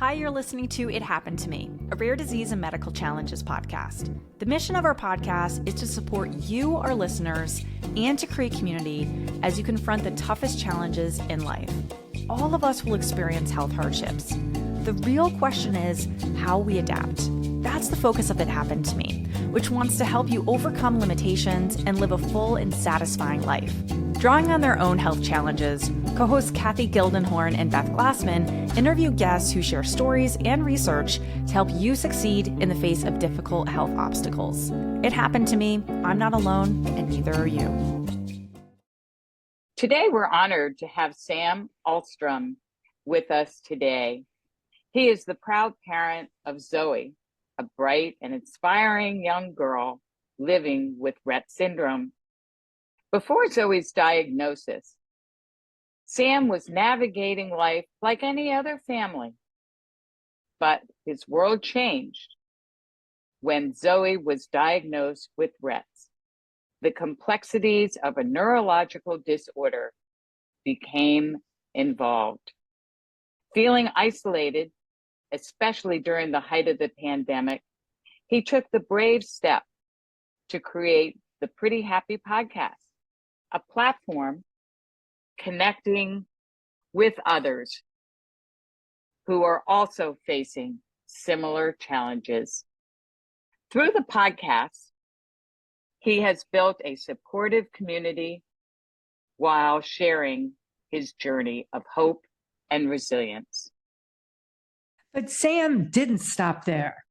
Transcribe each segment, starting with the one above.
Hi, you're listening to It Happened to Me, a rare disease and medical challenges podcast. The mission of our podcast is to support you, our listeners, and to create community as you confront the toughest challenges in life. All of us will experience health hardships. The real question is how we adapt. That's the focus of It Happened to Me, which wants to help you overcome limitations and live a full and satisfying life. Drawing on their own health challenges, co-hosts Kathy Gildenhorn and Beth Glassman interview guests who share stories and research to help you succeed in the face of difficult health obstacles. It happened to me. I'm not alone, and neither are you. Today, we're honored to have Sam Ahlstrom with us today. He is the proud parent of Zoey, a bright and inspiring young girl living with Rett Syndrome. Before Zoey's diagnosis, Sam was navigating life like any other family, but his world changed when Zoey was diagnosed with Rett. The complexities of a neurological disorder became involved. Feeling isolated, especially during the height of the pandemic, he took the brave step to create the Pretty Happy podcast, a platform connecting with others who are also facing similar challenges. Through the podcast, he has built a supportive community while sharing his journey of hope and resilience. But Sam didn't stop there.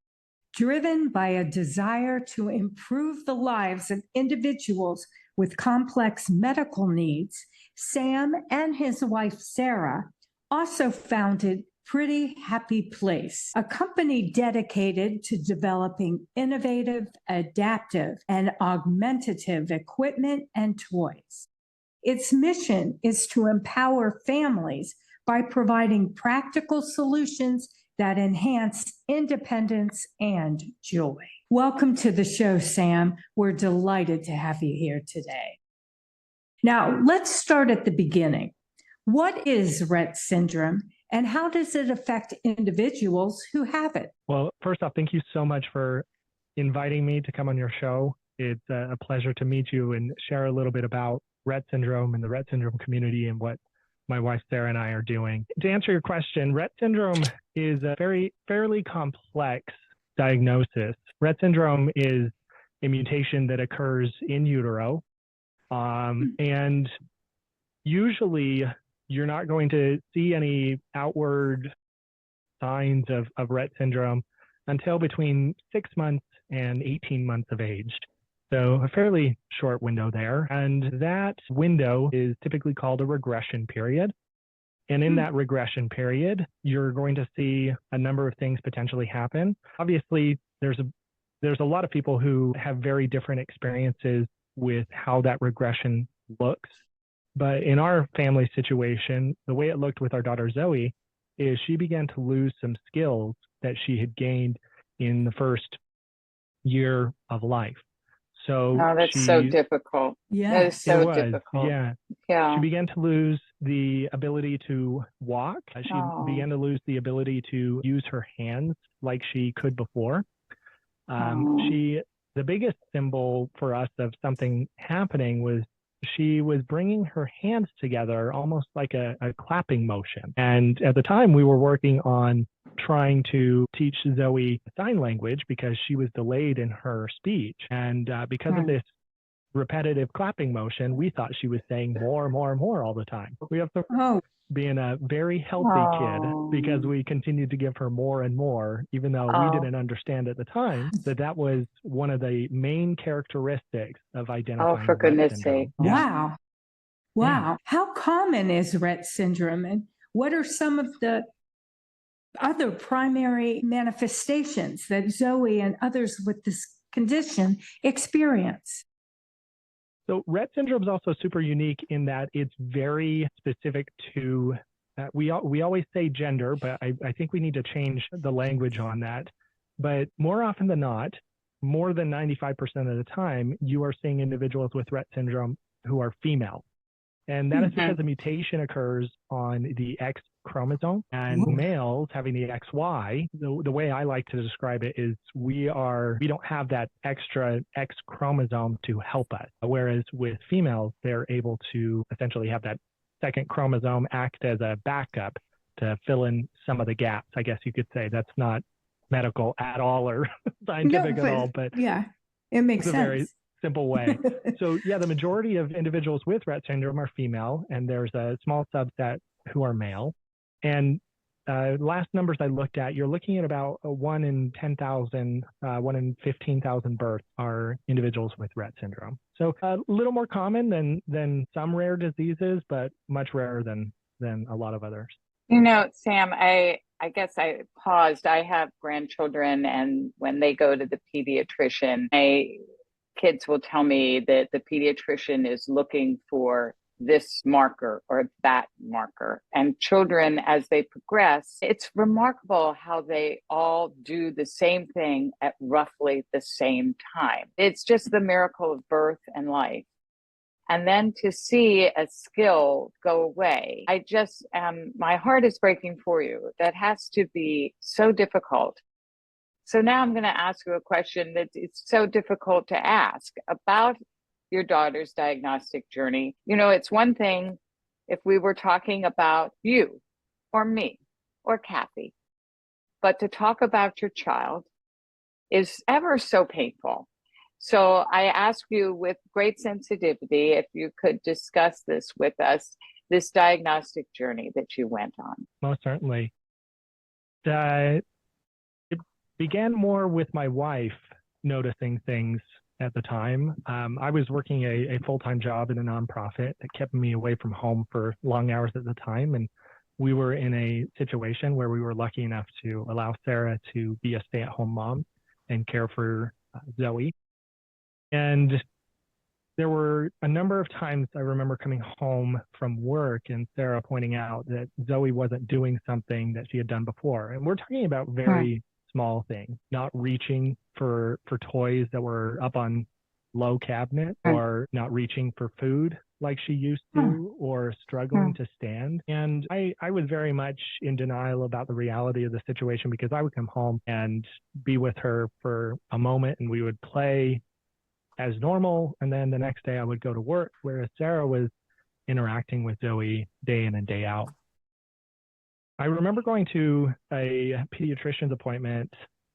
Driven by a desire to improve the lives of individuals with complex medical needs, Sam and his wife, Sarah, also founded Pretty Happy Place, a company dedicated to developing innovative, adaptive, and augmentative equipment and toys. Its mission is to empower families by providing practical solutions that enhance independence and joy. Welcome to the show, Sam. We're delighted to have you here today. Now, let's start at the beginning. What is Rett syndrome, and how does it affect individuals who have it? Well, first off, thank you so much for inviting me to come on your show. It's a pleasure to meet you and share a little bit about Rett syndrome and the Rett syndrome community and what my wife Sarah and I are doing. To answer your question, Rett syndrome is a fairly complex diagnosis. Rett syndrome is a mutation that occurs in utero, and usually you're not going to see any outward signs of Rett syndrome until between 6 months and 18 months of age. So a fairly short window there. And that window is typically called a regression period. And in that regression period, you're going to see a number of things potentially happen. Obviously, there's a lot of people who have very different experiences with how that regression looks. But in our family situation, the way it looked with our daughter Zoey is she began to lose some skills that she had gained in the first year of life. So that's so difficult. Yeah, that is so difficult. Yeah. She began to lose the ability to walk. She began to lose the ability to use her hands like she could before. The biggest symbol for us of something happening was she was bringing her hands together almost like a clapping motion. And at the time, we were working on trying to teach Zoey sign language because she was delayed in her speech. And because of this repetitive clapping motion, we thought she was saying more, more, more all the time. We have to being a very healthy kid because we continued to give her more and more, even though we didn't understand at the time that was one of the main characteristics of identifying. Oh, for goodness sake. Wow. Yeah. How common is Rett syndrome, and what are some of the other primary manifestations that Zoey and others with this condition experience? So Rett syndrome is also super unique in that it's very specific to, we always say gender, but I think we need to change the language on that. But more often than not, more than 95% of the time, you are seeing individuals with Rett syndrome who are female. And that is because a mutation occurs on the X chromosome, and males having the XY. The way I like to describe it is we don't have that extra X chromosome to help us. Whereas with females, they're able to essentially have that second chromosome act as a backup to fill in some of the gaps. I guess you could say that's not medical at all or scientific at all, but yeah, it makes it's sense. a very simple way. So yeah, the majority of individuals with Rett syndrome are female, and there's a small subset who are male. And last numbers I looked at, you're looking at about 1 in 10,000, 1 in 15,000 births are individuals with Rett syndrome. So a little more common than some rare diseases, but much rarer than a lot of others. You know, Sam, I guess I paused. I have grandchildren, and when they go to the pediatrician, kids will tell me that the pediatrician is looking for this marker or that marker. And children, as they progress, it's remarkable how they all do the same thing at roughly the same time. It's just the miracle of birth and life. And then to see a skill go away, my heart is breaking for you. That has to be so difficult. So now I'm going to ask you a question that it's so difficult to ask about your daughter's diagnostic journey. You know, it's one thing if we were talking about you or me or Kathy, but to talk about your child is ever so painful. So I ask you with great sensitivity if you could discuss this with us, this diagnostic journey that you went on. Most certainly. It began more with my wife noticing things at the time. I was working a full-time job in a nonprofit that kept me away from home for long hours at the time. And we were in a situation where we were lucky enough to allow Sarah to be a stay-at-home mom and care for Zoey. And there were a number of times I remember coming home from work and Sarah pointing out that Zoey wasn't doing something that she had done before. And we're talking about very small things, not reaching for toys that were up on low cabinet, or not reaching for food like she used to, or struggling to stand. And I was very much in denial about the reality of the situation, because I would come home and be with her for a moment and we would play as normal. And then the next day I would go to work, whereas Sarah was interacting with Zoey day in and day out. I remember going to a pediatrician's appointment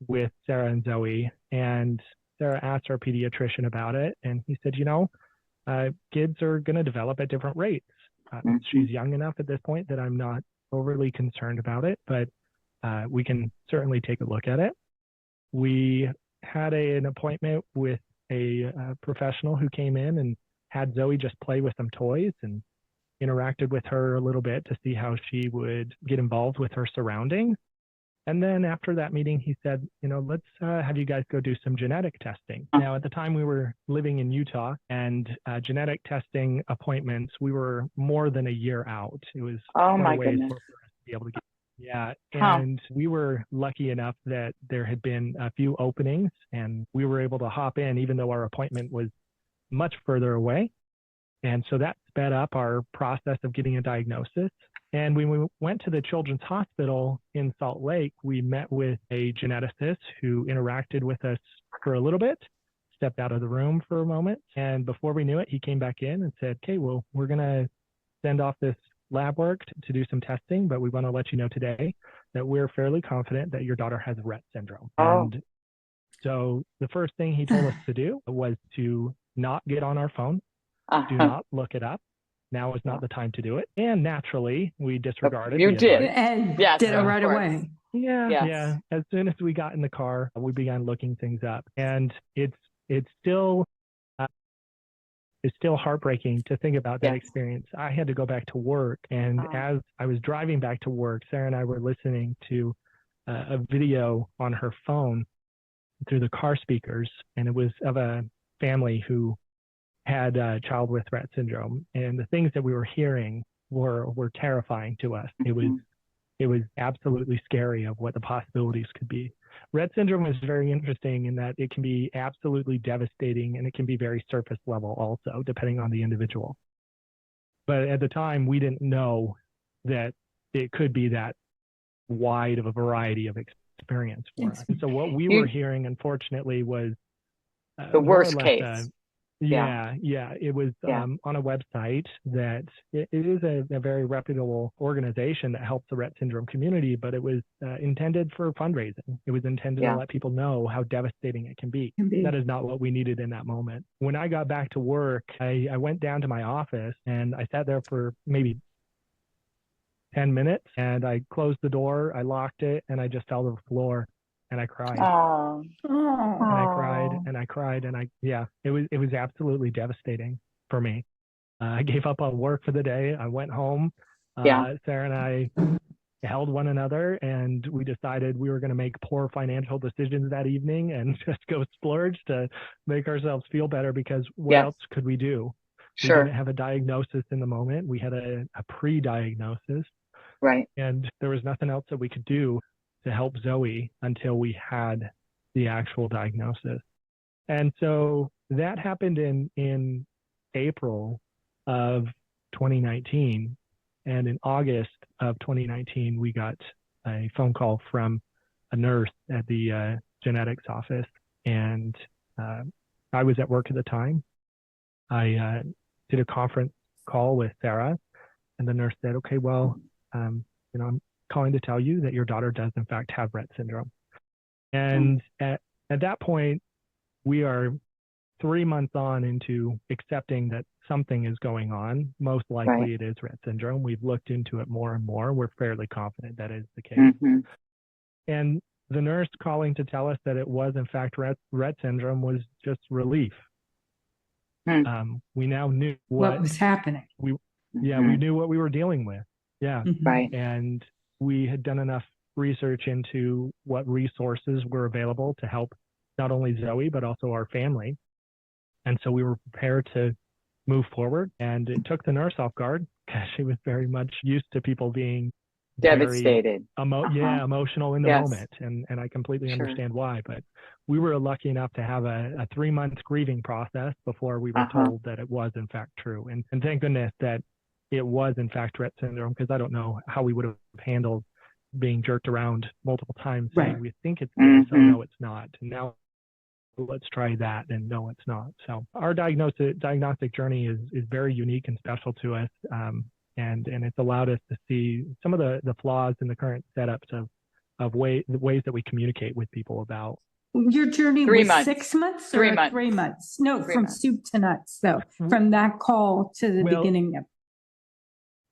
with Sarah and Zoey, and Sarah asked our pediatrician about it. And he said, kids are going to develop at different rates. She's young enough at this point that I'm not overly concerned about it, but we can certainly take a look at it. We had an appointment with a professional who came in and had Zoey just play with some toys and interacted with her a little bit to see how she would get involved with her surroundings. And then after that meeting, he said, let's have you guys go do some genetic testing. Now, at the time we were living in Utah, and genetic testing appointments, we were more than a year out. It was my goodness. For us to be able to get. Yeah. And we were lucky enough that there had been a few openings and we were able to hop in, even though our appointment was much further away. And so that sped up our process of getting a diagnosis. And when we went to the Children's Hospital in Salt Lake, we met with a geneticist who interacted with us for a little bit, stepped out of the room for a moment. And before we knew it, he came back in and said, okay, well, we're going to send off this lab work to do some testing, but we want to let you know today that we're fairly confident that your daughter has Rett syndrome. And so the first thing he told us to do was to not get on our phone, do not look it up. Now is not the time to do it. And naturally, we disregarded. You did. And yes, did it right away. Yeah. Yes. Yeah. As soon as we got in the car, we began looking things up. And it's still heartbreaking to think about that experience. I had to go back to work. And as I was driving back to work, Sarah and I were listening to a video on her phone through the car speakers. And it was of a family who had a child with Rett syndrome, and the things that we were hearing were terrifying to us. It was absolutely scary of what the possibilities could be. Rett syndrome is very interesting in that it can be absolutely devastating, and it can be very surface level also, depending on the individual. But at the time, we didn't know that it could be that wide of a variety of experience for us. And so what we were hearing, unfortunately, was the more worst or less case. It was on a website that it is a very reputable organization that helps the Rett Syndrome community, but it was intended for fundraising. It was intended to let people know how devastating it can be. That is not what we needed in that moment. When I got back to work, I went down to my office and I sat there for maybe 10 minutes and I closed the door, I locked it, and I just fell to the floor and I cried. Oh. And I cried and it was absolutely devastating for me. I gave up on work for the day. I went home. Sarah and I held one another and we decided we were going to make poor financial decisions that evening and just go splurge to make ourselves feel better, because what else could we do? Sure. We didn't have a diagnosis in the moment. We had a pre-diagnosis. Right. And there was nothing else that we could do to help Zoey until we had the actual diagnosis. And so that happened in April of 2019. And in August of 2019, we got a phone call from a nurse at the genetics office. And I was at work at the time. I did a conference call with Sarah, and the nurse said, okay, well, I'm calling to tell you that your daughter does in fact have Rett syndrome. And at that point, we are 3 months on into accepting that something is going on. Most likely it is Rett syndrome. We've looked into it more and more. We're fairly confident that is the case. Mm-hmm. And the nurse calling to tell us that it was in fact Rett syndrome was just relief. We now knew what was happening. We knew what we were dealing with. Yeah. Right. And we had done enough research into what resources were available to help not only Zoey, but also our family. And so we were prepared to move forward. And it took the nurse off guard because she was very much used to people being devastated, emotional in the moment. And I completely understand why. But we were lucky enough to have a 3-month grieving process before we were told that it was in fact true. And thank goodness that it was in fact Rett syndrome, because I don't know how we would have handled being jerked around multiple times saying we think it's this, oh no, it's not. And now let's try that, and no, it's not. So our diagnostic journey is very unique and special to us. And it's allowed us to see some of the flaws in the current setups of the ways that we communicate with people about. Your journey 3 was months. 6 months or 3 months. 3 months? No, 3 from months. soup to nuts. So from that call to the beginning of.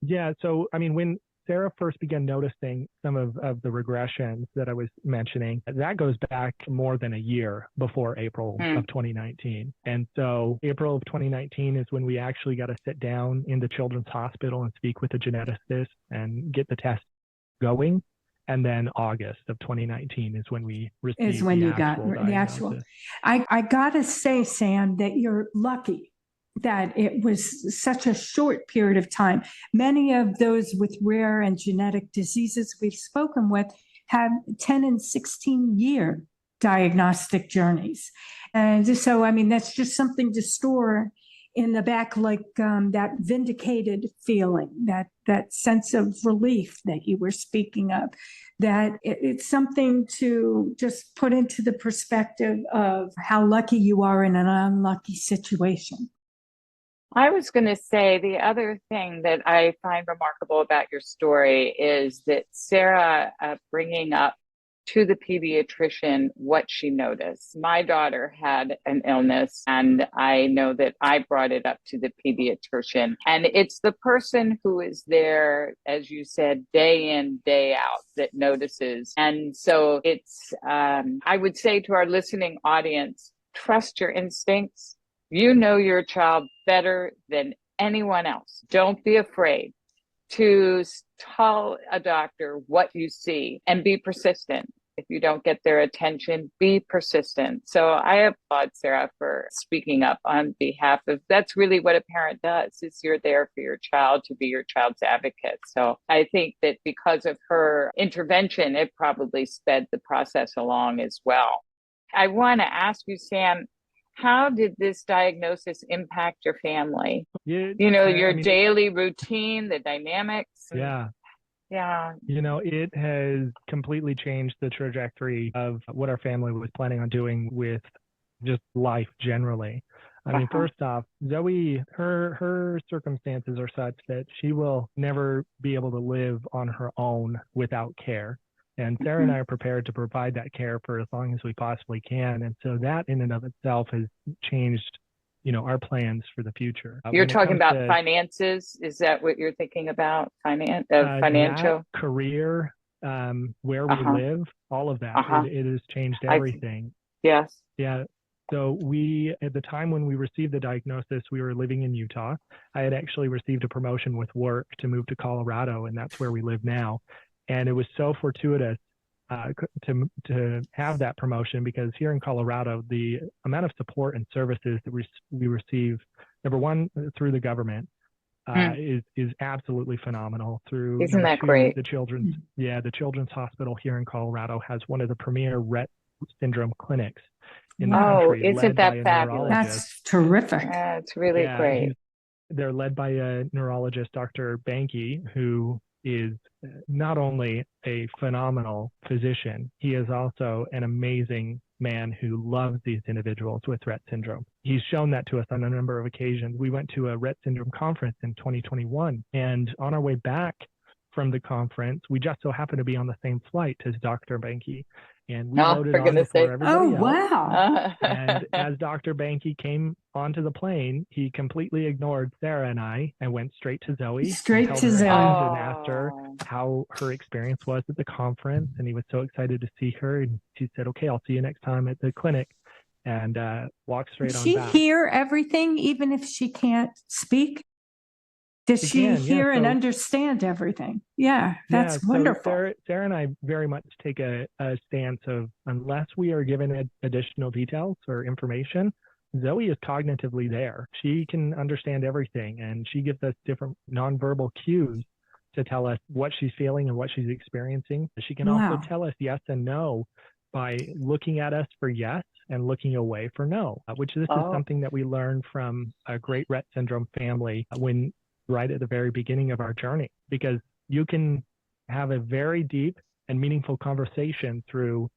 Yeah. So, I mean, when Sarah first began noticing some of the regressions that I was mentioning, that goes back more than a year before April of 2019. And so April of 2019 is when we actually got to sit down in the Children's Hospital and speak with a geneticist and get the test going. And then August of 2019 is when we received the actual. I got to say, Sam, that you're lucky that it was such a short period of time. Many of those with rare and genetic diseases we've spoken with have 10 and 16-year diagnostic journeys. And so, I mean, that's just something to store in the back, like that vindicated feeling, that sense of relief that you were speaking of, that it's something to just put into the perspective of how lucky you are in an unlucky situation. I was going to say the other thing that I find remarkable about your story is that Sarah bringing up to the pediatrician what she noticed. My daughter had an illness, and I know that I brought it up to the pediatrician. And it's the person who is there, as you said, day in, day out, that notices. And so it's, I would say to our listening audience, trust your instincts. You know your child better than anyone else. Don't be afraid to tell a doctor what you see and be persistent. If you don't get their attention, be persistent. So I applaud Sarah for speaking up on behalf of, that's really what a parent does, is you're there for your child, to be your child's advocate. So I think that because of her intervention, it probably sped the process along as well. I want to ask you, Sam, how did this diagnosis impact your family? Your daily routine, the dynamics? Yeah. Yeah. You know, it has completely changed the trajectory of what our family was planning on doing with just life generally. I mean, first off, Zoey, her circumstances are such that she will never be able to live on her own without care. And Sarah and I are prepared to provide that care for as long as we possibly can. And so that in and of itself has changed, you know, our plans for the future. You're When it talking comes about to, finances. Is that what you're thinking about? that Financial? career, where we live, all of that, it has changed everything. Yes. Yeah. So we, at the time when we received the diagnosis, we were living in Utah. I had actually received a promotion with work to move to Colorado, and that's where we live now. And it was so fortuitous to have that promotion, because here in Colorado, the amount of support and services that we receive, number one, through the government, is absolutely phenomenal. Through Isn't that two, great? the Children's Hospital here in Colorado has one of the premier Rett Syndrome clinics in the country. Isn't that fabulous? That's terrific. That's really great. They're led by a neurologist, Dr. Banky, who is not only a phenomenal physician, he is also an amazing man who loves these individuals with Rett syndrome. He's shown that to us on a number of occasions. We went to a Rett syndrome conference in 2021, and on our way back from the conference, we just so happened to be on the same flight as Dr. Banky, and we loaded on before everybody else. Wow. And as Dr. Banky came onto the plane, he completely ignored Sarah and I and went straight to Zoey. Straight to Zoey. Zoey. And asked her how her experience was at the conference. And he was so excited to see her. And she said, okay, I'll see you next time at the clinic. And walked straight on back. Does she hear everything, even if she can't speak? Does she hear and understand everything? Yeah, that's wonderful. So Sarah and I very much take a stance of, unless we are given additional details or information, Zoey is cognitively there. She can understand everything, and she gives us different nonverbal cues to tell us what she's feeling and what she's experiencing. She can also tell us yes and no by looking at us for yes and looking away for no, which this is something that we learned from a great Rett syndrome family right at the very beginning of our journey, because you can have a very deep and meaningful conversation through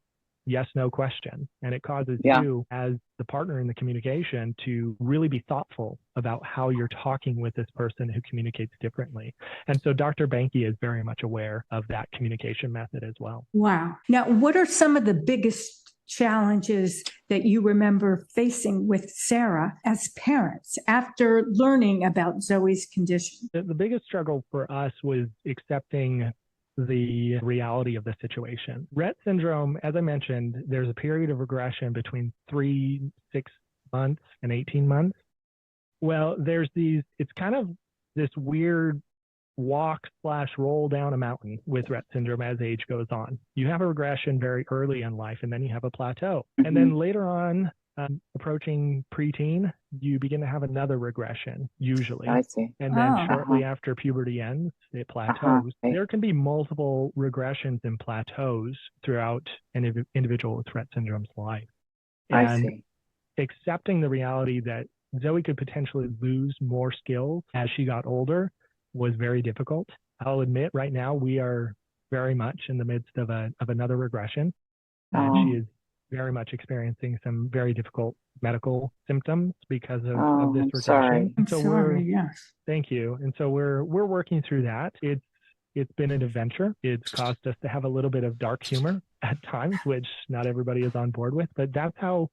yes/no question. And it causes you as the partner in the communication to really be thoughtful about how you're talking with this person who communicates differently. And so Dr. Banky is very much aware of that communication method as well. Wow. Now, what are some of the biggest challenges that you remember facing with Sarah as parents after learning about Zoey's condition? The biggest struggle for us was accepting the reality of the situation. Rett syndrome, as I mentioned, there's a period of regression between 3, 6 months and 18 months. Well, it's kind of this weird walk/roll down a mountain with Rett syndrome as age goes on. You have a regression very early in life, and then you have a plateau. And then later on, approaching preteen, you begin to have another regression, usually. I see. And then shortly after puberty ends, it plateaus. There can be multiple regressions and plateaus throughout an individual with Rett syndrome's life. And I see. Accepting the reality that Zoey could potentially lose more skills as she got older was very difficult. I'll admit right now we are very much in the midst of another regression. And she is very much experiencing some very difficult medical symptoms because of this regression. Sorry. I'm sorry, yes. Thank you. And so we're working through that. It's been an adventure. It's caused us to have a little bit of dark humor at times, which not everybody is on board with, but that's how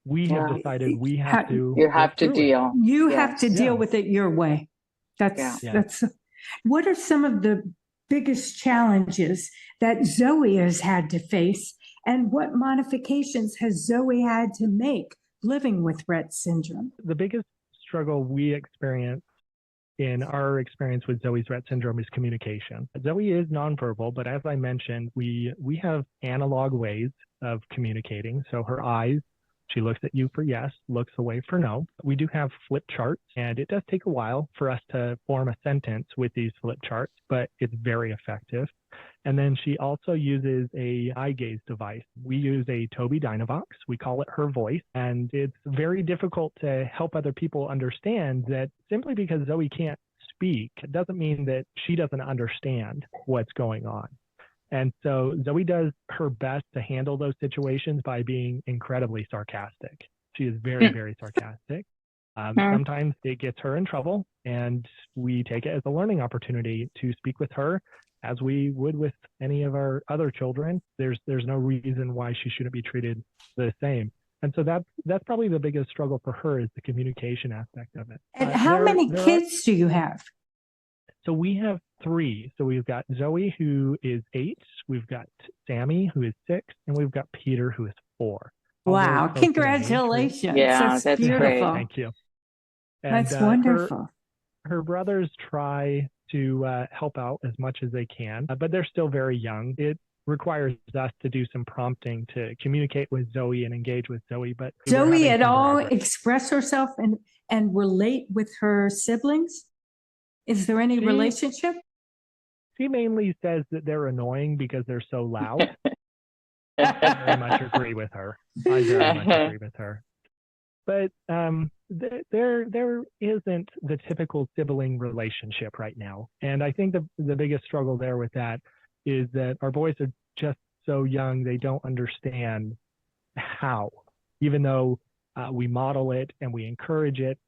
we have decided we have to. You have to deal. You have to deal with it your way. That's what are some of the biggest challenges that Zoey has had to face, and what modifications has Zoey had to make living with Rett syndrome? The biggest struggle we experience in our experience with Zoey's Rett syndrome is communication. Zoey is nonverbal, but as I mentioned, we have analog ways of communicating. So her eyes, she looks at you for yes, looks away for no. We do have flip charts, and it does take a while for us to form a sentence with these flip charts, but it's very effective. And then she also uses a eye gaze device. We use a Tobii Dynavox. We call it her voice, and it's very difficult to help other people understand that simply because Zoey can't speak doesn't mean that she doesn't understand what's going on. And so Zoey does her best to handle those situations by being incredibly sarcastic. She is very, very sarcastic. Sometimes it gets her in trouble, and we take it as a learning opportunity to speak with her as we would with any of our other children. There's no reason why she shouldn't be treated the same. And so that's probably the biggest struggle for her, is the communication aspect of it. And how many kids do you have? So we have 3. So we've got Zoey, who is 8. We've got Sammy, who is 6, and we've got Peter, who is 4. Wow! Congratulations! Yeah, that's beautiful. great. Thank you. And, that's wonderful. Her brothers try to help out as much as they can, but they're still very young. It requires us to do some prompting to communicate with Zoey and engage with Zoey. But Zoey at all express herself and relate with her siblings? Is there any relationship? She mainly says that they're annoying because they're so loud. I very much agree with her. I very much agree with her. But there isn't the typical sibling relationship right now. And I think the biggest struggle there with that is that our boys are just so young, they don't understand how. Even though we model it and we encourage it,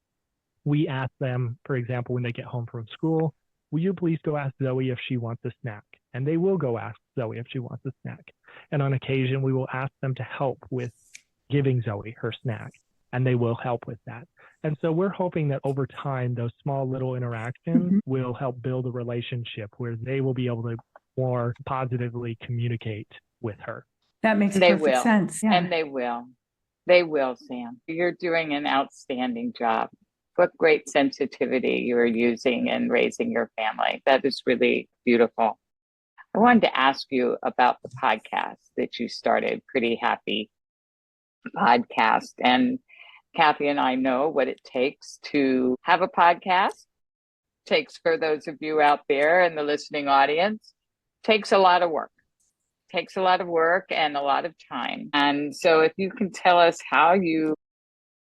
we ask them, for example, when they get home from school, will you please go ask Zoey if she wants a snack? And they will go ask Zoey if she wants a snack. And on occasion, we will ask them to help with giving Zoey her snack, and they will help with that. And so we're hoping that over time, those small little interactions will help build a relationship where they will be able to more positively communicate with her. That makes perfect sense. Yeah. And they will. They will, Sam. You're doing an outstanding job. What great sensitivity you are using in raising your family. That is really beautiful. I wanted to ask you about the podcast that you started, Pretty Happy Podcast. And Kathy and I know what it takes to have a podcast. It takes, for those of you out there in the listening audience, takes a lot of work. Takes a lot of work and a lot of time. And so if you can tell us how you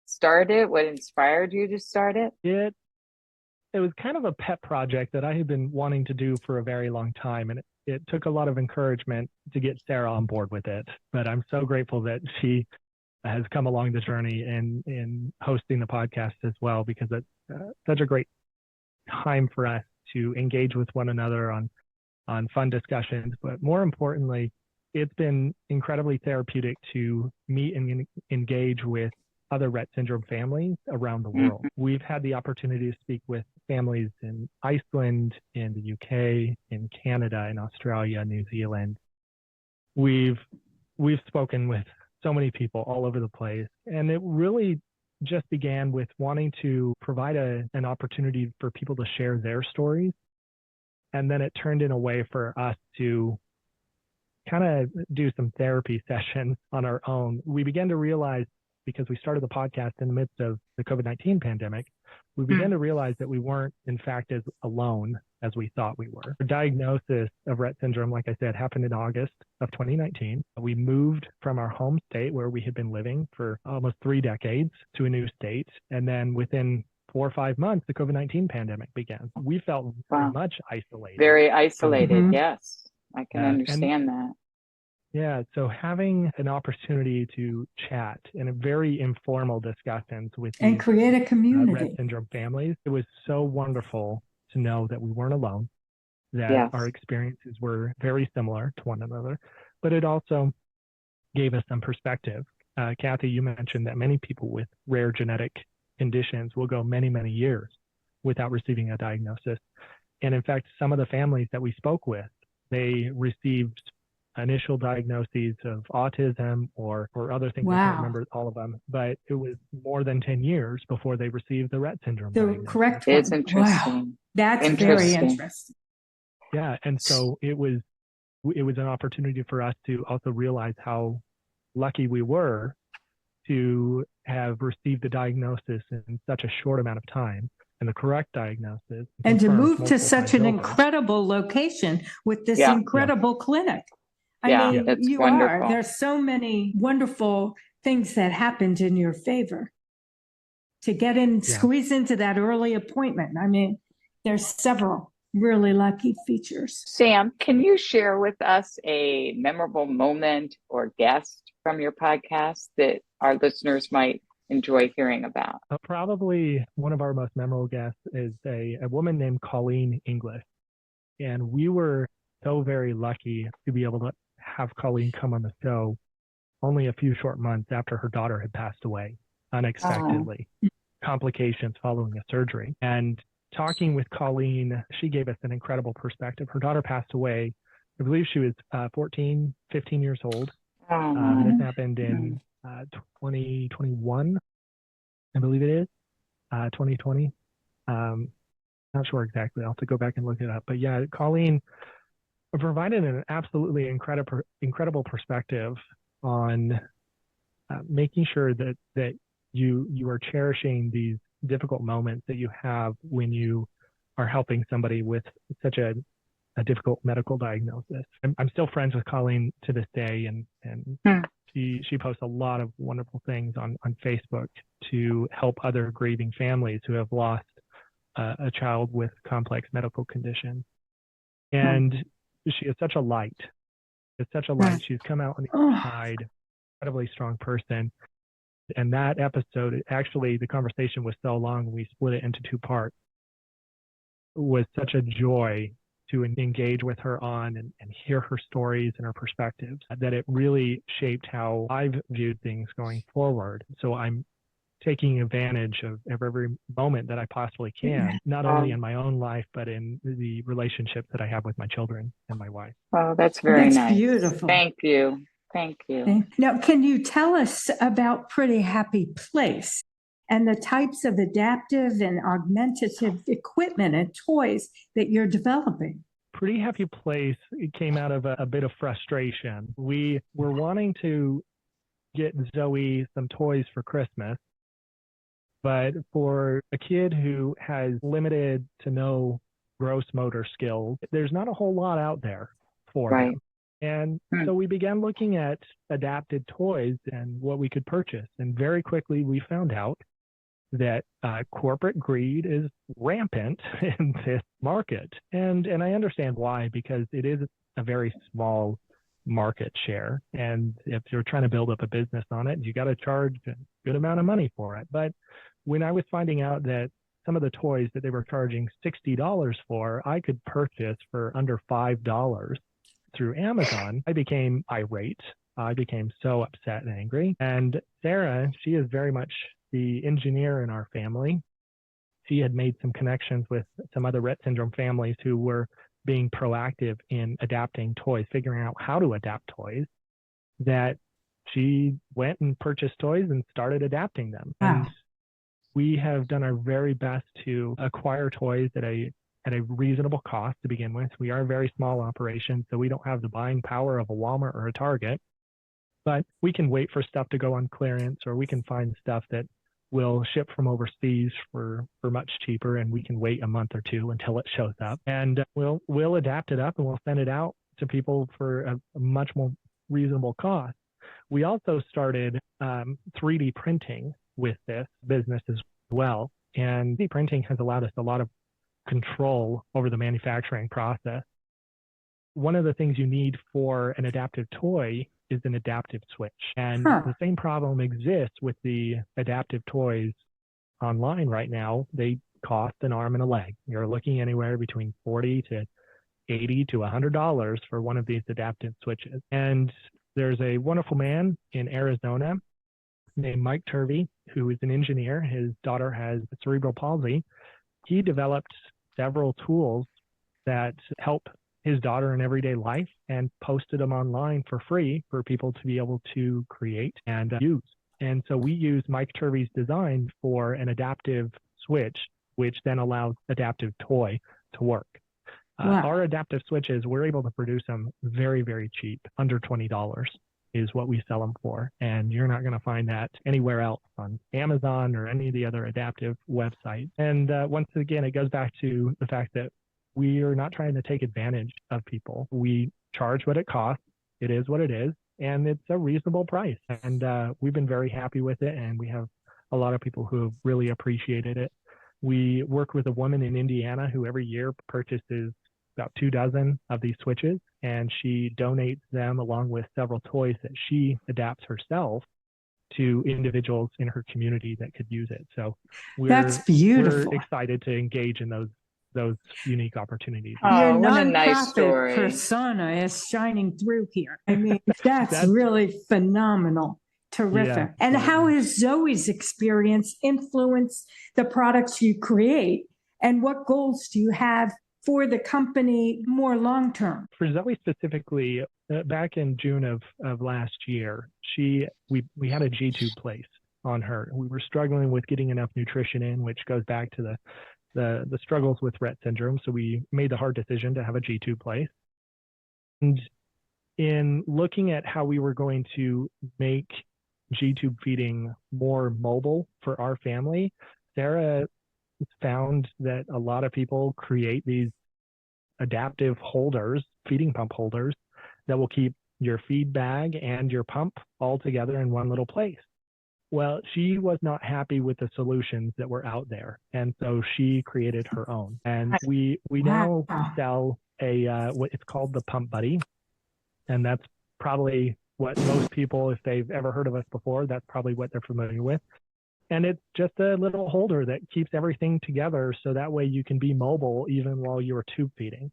started, what inspired you to start it? It was kind of a pet project that I had been wanting to do for a very long time. And it took a lot of encouragement to get Sarah on board with it. But I'm so grateful that she has come along the journey in hosting the podcast as well, because it's such a great time for us to engage with one another on fun discussions. But more importantly, it's been incredibly therapeutic to meet and engage with other Rett syndrome families around the world. We've had the opportunity to speak with families in Iceland, in the UK, in Canada, in Australia, New Zealand. We've spoken with so many people all over the place. And it really just began with wanting to provide an opportunity for people to share their stories. And then it turned in a way for us to kind of do some therapy sessions on our own. We began to realize, because we started the podcast in the midst of the COVID-19 pandemic, we began to realize that we weren't, in fact, as alone as we thought we were. Our diagnosis of Rett syndrome, like I said, happened in August of 2019. We moved from our home state where we had been living for almost 3 decades to a new state. And then within 4 or 5 months, the COVID-19 pandemic began. We felt very much isolated. Very isolated, yes. I can understand that. Yeah, so having an opportunity to chat in a very informal discussions with and create a community, Rett syndrome families, it was so wonderful to know that we weren't alone, that our experiences were very similar to one another, but it also gave us some perspective. Kathy, you mentioned that many people with rare genetic conditions will go many, many years without receiving a diagnosis. And in fact, some of the families that we spoke with, they received initial diagnoses of autism or other things. I can't remember all of them, but it was more than 10 years before they received the Rett syndrome diagnosis. Correct. It's interesting. Wow. That's very interesting. Yeah. And so it was an opportunity for us to also realize how lucky we were to have received the diagnosis in such a short amount of time, and the correct diagnosis. And to move to such an incredible location with this incredible clinic. I mean, there's so many wonderful things that happened in your favor to get in, squeeze into that early appointment. I mean, There's several really lucky features. Sam, can you share with us a memorable moment or guest from your podcast that our listeners might enjoy hearing about? Probably one of our most memorable guests is a woman named Colleen English. And we were so very lucky to be able to have Colleen come on the show only a few short months after her daughter had passed away unexpectedly, complications following a surgery. And talking with Colleen, she gave us an incredible perspective. Her daughter passed away, I believe she was 14, 15 years old. This happened in 2021, I believe it is, 2020. Not sure exactly. I'll have to go back and look it up. But yeah, Colleen provided an absolutely incredible perspective on making sure that you are cherishing these difficult moments that you have when you are helping somebody with such a difficult medical diagnosis. I'm still friends with Colleen to this day, and she posts a lot of wonderful things on Facebook to help other grieving families who have lost a child with complex medical conditions. And she is such a light. It's such a light. She's come out on the other side, incredibly strong person. And that episode, actually, the conversation was so long, we split it into two parts. It was such a joy to engage with her on and hear her stories and her perspectives that it really shaped how I've viewed things going forward. So I'm taking advantage of every moment that I possibly can, not only in my own life, but in the relationships that I have with my children and my wife. Oh, that's very nice. That's beautiful. Thank you. Thank you. Now, can you tell us about Pretty Happy Place and the types of adaptive and augmentative equipment and toys that you're developing? Pretty Happy Place came out of a bit of frustration. We were wanting to get Zoey some toys for Christmas, but for a kid who has limited to no gross motor skills, there's not a whole lot out there for him. And so we began looking at adapted toys and what we could purchase. And very quickly, we found out that corporate greed is rampant in this market. And I understand why, because it is a very small market share. And if you're trying to build up a business on it, you got to charge a good amount of money for it. But when I was finding out that some of the toys that they were charging $60 for, I could purchase for under $5 through Amazon, I became irate. I became so upset and angry. And Sarah, she is very much the engineer in our family. She had made some connections with some other Rett Syndrome families who were being proactive in adapting toys, figuring out how to adapt toys, that she went and purchased toys and started adapting them. Wow. And we have done our very best to acquire toys at a reasonable cost to begin with. We are a very small operation, so we don't have the buying power of a Walmart or a Target, but we can wait for stuff to go on clearance, or we can find stuff that will ship from overseas for much cheaper, and we can wait a month or two until it shows up. And we'll adapt it up and we'll send it out to people for a much more reasonable cost. We also started 3D printing with this business as well. And 3D printing has allowed us a lot of control over the manufacturing process. One of the things you need for an adaptive toy is an adaptive switch. And the same problem exists with the adaptive toys online right now. They cost an arm and a leg. You're looking anywhere between $40 to $80 to $100 for one of these adaptive switches. And there's a wonderful man in Arizona named Mike Turvey, who is an engineer. His daughter has cerebral palsy. He developed several tools that help his daughter in everyday life and posted them online for free for people to be able to create and use. And so we use Mike Turvey's design for an adaptive switch, which then allows adaptive toy to work. Wow. Our adaptive switches, we're able to produce them very, very cheap, under $20 is what we sell them for. And you're not going to find that anywhere else on Amazon or any of the other adaptive websites. And once again, it goes back to the fact that we are not trying to take advantage of people. We charge what it costs. It is what it is. And it's a reasonable price. And we've been very happy with it. And we have a lot of people who have really appreciated it. We work with a woman in Indiana who every year purchases about 24 of these switches, and she donates them along with several toys that she adapts herself to individuals in her community that could use it. So That's beautiful. we're excited to engage in those unique opportunities. Your Oh, what a nice nonprofit story. persona is shining through here. I mean, that's really phenomenal. Terrific. Yeah, and how has Zoe's experience influenced the products you create? And what goals do you have for the company more long term? For Zoey specifically, back in June of last year, we had a G-tube placed on her. We were struggling with getting enough nutrition in, which goes back to the struggles with Rett syndrome. So we made the hard decision to have a G-tube placed. And in looking at how we were going to make G-tube feeding more mobile for our family, Sarah found that a lot of people create these adaptive holders, feeding pump holders, that will keep your feed bag and your pump all together in one little place. Well, she was not happy with the solutions that were out there, and so she created her own. And we now sell what it's called the Pump Buddy, and that's probably what most people, if they've ever heard of us before, that's probably what they're familiar with. And it's just a little holder that keeps everything together, so that way you can be mobile even while you're tube feeding.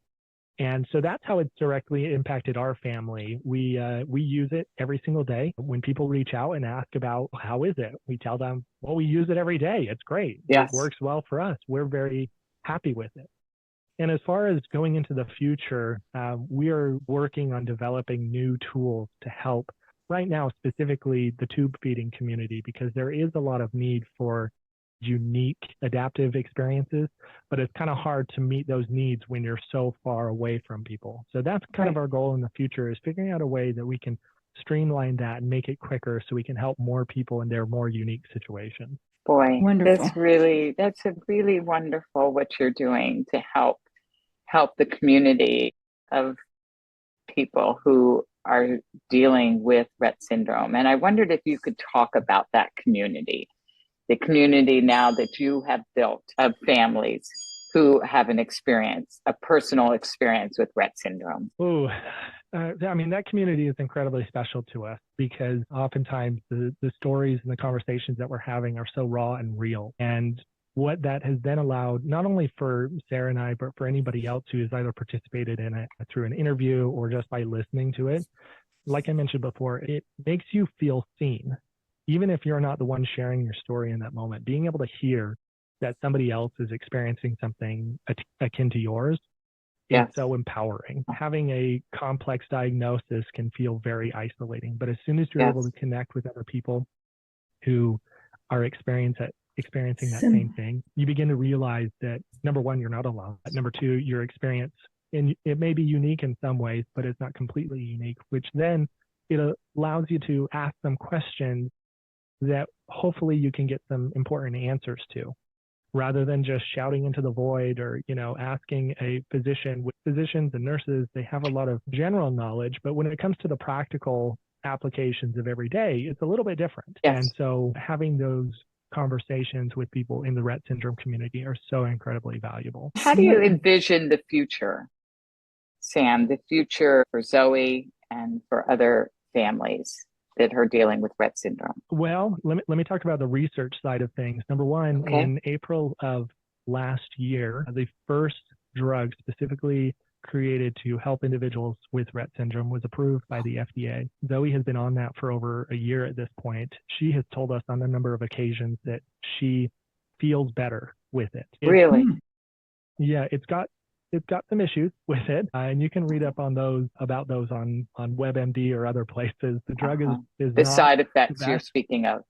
And so that's how it's directly impacted our family. We use it every single day. When people reach out and ask about how is it, we tell them, well, we use it every day. It's great. Yes. It works well for us. We're very happy with it. And as far as going into the future, we are working on developing new tools to help right now, specifically the tube feeding community, because there is a lot of need for unique adaptive experiences, but it's kind of hard to meet those needs when you're so far away from people. So that's kind of our goal in the future, is figuring out a way that we can streamline that and make it quicker so we can help more people in their more unique situations. Boy, Wonderful. that's a really wonderful what you're doing to help the community of people who are dealing with Rett syndrome. And I wondered if you could talk about that community, the community now that you have built of families who have a personal experience with Rett syndrome. Oh, I mean, that community is incredibly special to us because oftentimes the stories and the conversations that we're having are so raw and real. And what that has then allowed, not only for Sarah and I, but for anybody else who has either participated in it through an interview or just by listening to it, like I mentioned before, it makes you feel seen. Even if you're not the one sharing your story in that moment, being able to hear that somebody else is experiencing something akin to yours is so empowering. Having a complex diagnosis can feel very isolating, but as soon as you're able to connect with other people who are experiencing that same thing, you begin to realize that, number one, you're not alone. Number two, your experience, and it may be unique in some ways, but it's not completely unique, which then it allows you to ask some questions that hopefully you can get some important answers to, rather than just shouting into the void or, asking a physician. With physicians and nurses, they have a lot of general knowledge, but when it comes to the practical applications of every day, it's a little bit different. Yes. And so having those conversations with people in the Rett syndrome community are so incredibly valuable. How do you envision the future, Sam, the future for Zoey and for other families that are dealing with Rett syndrome? Well, let me talk about the research side of things. Number one, in April of last year, the first drug specifically created to help individuals with Rett syndrome was approved by the FDA. Zoey has been on that for over a year at this point. She has told us on a number of occasions that she feels better with it. Really? Yeah, it's got some issues with it, and you can read up on about those on WebMD or other places. The drug is the not side effects you're speaking of.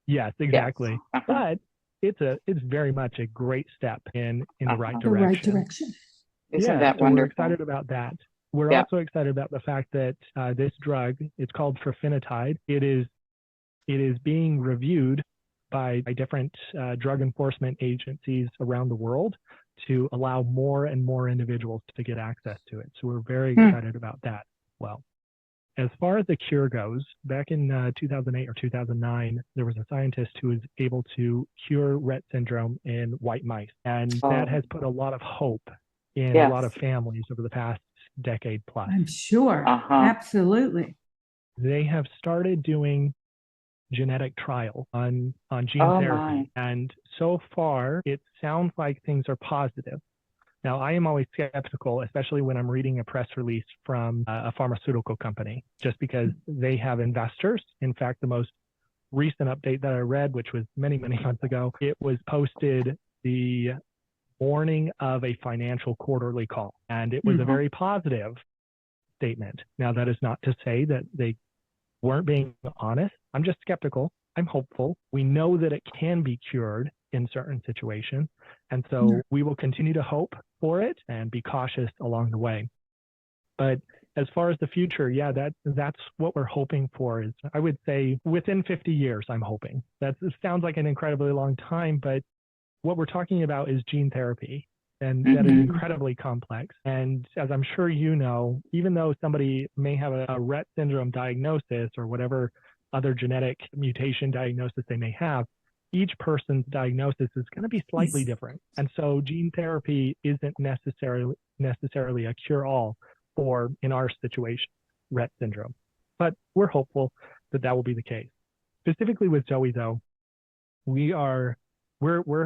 Yes, exactly. Yes. But it's very much a great step in the right direction. The right direction. Isn't that wonderful? We're excited about that. We're also excited about the fact that this drug, it's called trofinetide. It is being reviewed by different drug enforcement agencies around the world to allow more and more individuals to get access to it. So we're very excited about that as well. As far as the cure goes, back in 2008 or 2009, there was a scientist who was able to cure Rett syndrome in white mice. And that has put a lot of hope in a lot of families over the past decade plus. I'm sure. Absolutely. They have started doing genetic trial on gene therapy. And so far, it sounds like things are positive. Now, I am always skeptical, especially when I'm reading a press release from a pharmaceutical company, just because they have investors. In fact, the most recent update that I read, which was many, many months ago, it was posted the morning of a financial quarterly call. And it was a very positive statement. Now, that is not to say that they weren't being honest. I'm just skeptical. I'm hopeful. We know that it can be cured in certain situations. And so we will continue to hope for it and be cautious along the way. But as far as the future, that's what we're hoping for. Is I would say within 50 years, I'm hoping. It sounds like an incredibly long time, but what we're talking about is gene therapy. And that is incredibly complex. And as I'm sure you know, even though somebody may have a Rett syndrome diagnosis or whatever other genetic mutation diagnosis they may have, each person's diagnosis is going to be slightly different. And so gene therapy isn't necessarily a cure-all for, in our situation, Rett syndrome. But we're hopeful that will be the case. Specifically with Zoey, though, we're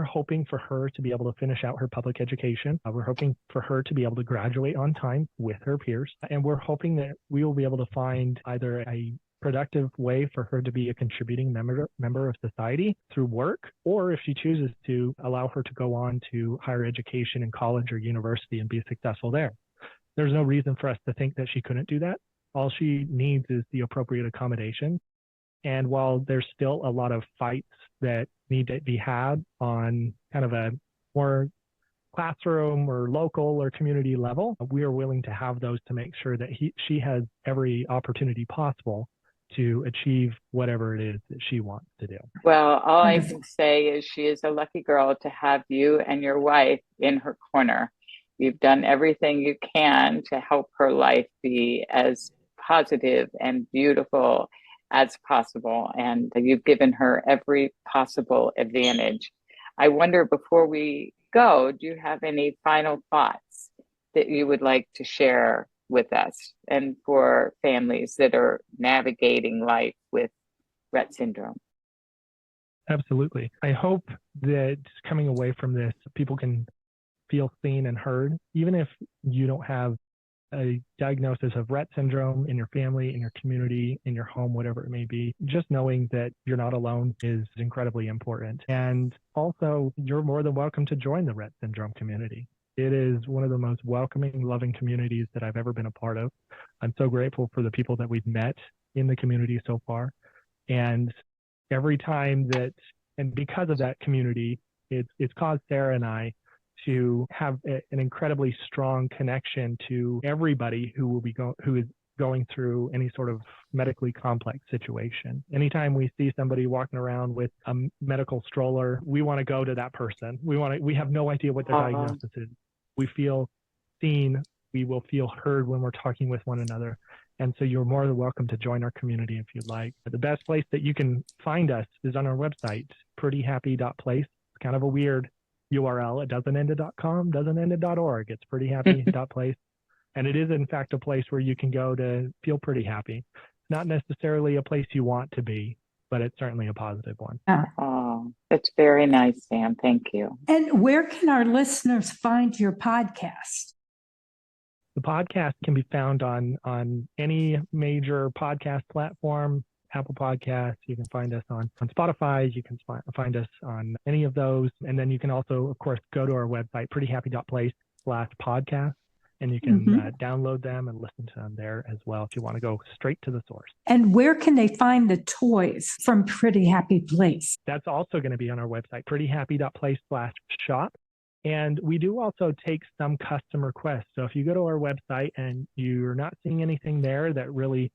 hoping for her to be able to finish out her public education. We're hoping for her to be able to graduate on time with her peers. And we're hoping that we will be able to find either a productive way for her to be a contributing member of society through work, or if she chooses to, allow her to go on to higher education in college or university and be successful there. There's no reason for us to think that she couldn't do that. All she needs is the appropriate accommodation. And while there's still a lot of fights that need to be had on kind of a more classroom or local or community level, we are willing to have those to make sure that she has every opportunity possible to achieve whatever it is that she wants to do. Well, all I can say is she is a lucky girl to have you and your wife in her corner. You've done everything you can to help her life be as positive and beautiful as possible, and you've given her every possible advantage. I wonder, before we go, do you have any final thoughts that you would like to share with us and for families that are navigating life with Rett syndrome? Absolutely. I hope that coming away from this, people can feel seen and heard, even if you don't have a diagnosis of Rett syndrome in your family, in your community, in your home, whatever it may be. Just knowing that you're not alone is incredibly important. And also, you're more than welcome to join the Rett syndrome community. It is one of the most welcoming, loving communities that I've ever been a part of. I'm so grateful for the people that we've met in the community so far. And every time that, and because of that community, it's caused Sarah and I to have an incredibly strong connection to everybody who is going through any sort of medically complex situation. Anytime we see somebody walking around with a medical stroller, we want to go to that person. We have no idea what their diagnosis is. We feel seen. We will feel heard when we're talking with one another. And so you're more than welcome to join our community if you'd like. The best place that you can find us is on our website, prettyhappy.place. It's kind of a weird URL. It doesn't end at .com, doesn't end at .org. It's prettyhappy.place. And it is, in fact, a place where you can go to feel pretty happy. Not necessarily a place you want to be, but it's certainly a positive one. Oh, that's very nice, Sam. Thank you. And where can our listeners find your podcast? The podcast can be found on any major podcast platform, Apple Podcasts. You can find us on Spotify. You can find us on any of those. And then you can also, of course, go to our website, prettyhappy.place/podcast. And you can download them and listen to them there as well if you want to go straight to the source. And where can they find the toys from Pretty Happy Place? That's also going to be on our website, prettyhappy.place/shop. And we do also take some custom requests. So if you go to our website and you're not seeing anything there that really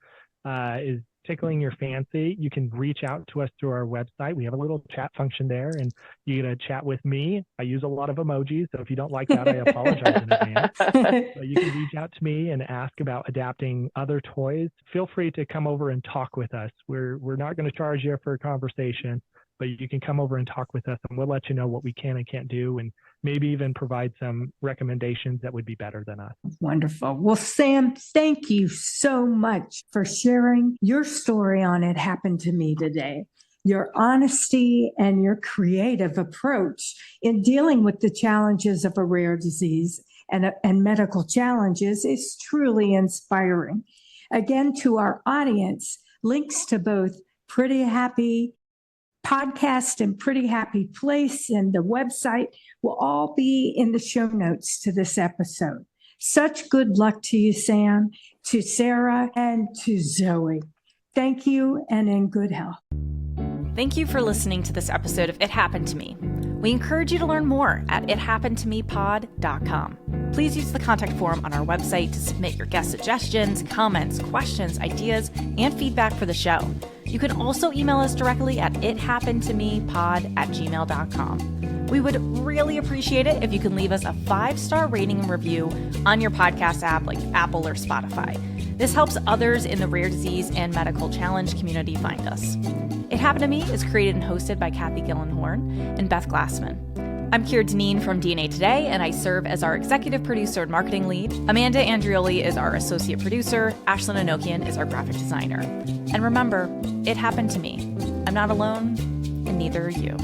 is tickling your fancy, you can reach out to us through our website. We have a little chat function there, and you get to chat with me. I use a lot of emojis, so if you don't like that, I apologize in advance. But you can reach out to me and ask about adapting other toys. Feel free to come over and talk with us. We're not going to charge you for a conversation, but you can come over and talk with us, and we'll let you know what we can and can't do, and maybe even provide some recommendations that would be better than us. Wonderful. Well, Sam, thank you so much for sharing your story on It Happened to Me today. Your honesty and your creative approach in dealing with the challenges of a rare disease and medical challenges is truly inspiring. Again, to our audience, links to both Pretty Happy Podcast and Pretty Happy Place and the website will all be in the show notes to this episode. Such good luck to you, Sam, to Sarah, and to Zoey. Thank you, and in good health. Thank you for listening to this episode of It Happened to Me. We encourage you to learn more at ithappenedtomepod.com. Please use the contact form on our website to submit your guest suggestions, comments, questions, ideas, and feedback for the show. You can also email us directly at ithappenedtomepod@gmail.com. We would really appreciate it if you can leave us a 5-star rating and review on your podcast app like Apple or Spotify. This helps others in the rare disease and medical challenge community find us. It Happened to Me is created and hosted by Kathy Gillenhorn and Beth Glassman. I'm Keira Deneen from DNA Today, and I serve as our executive producer and marketing lead. Amanda Andrioli is our associate producer. Ashlyn Anokian is our graphic designer. And remember, it happened to me. I'm not alone, and neither are you.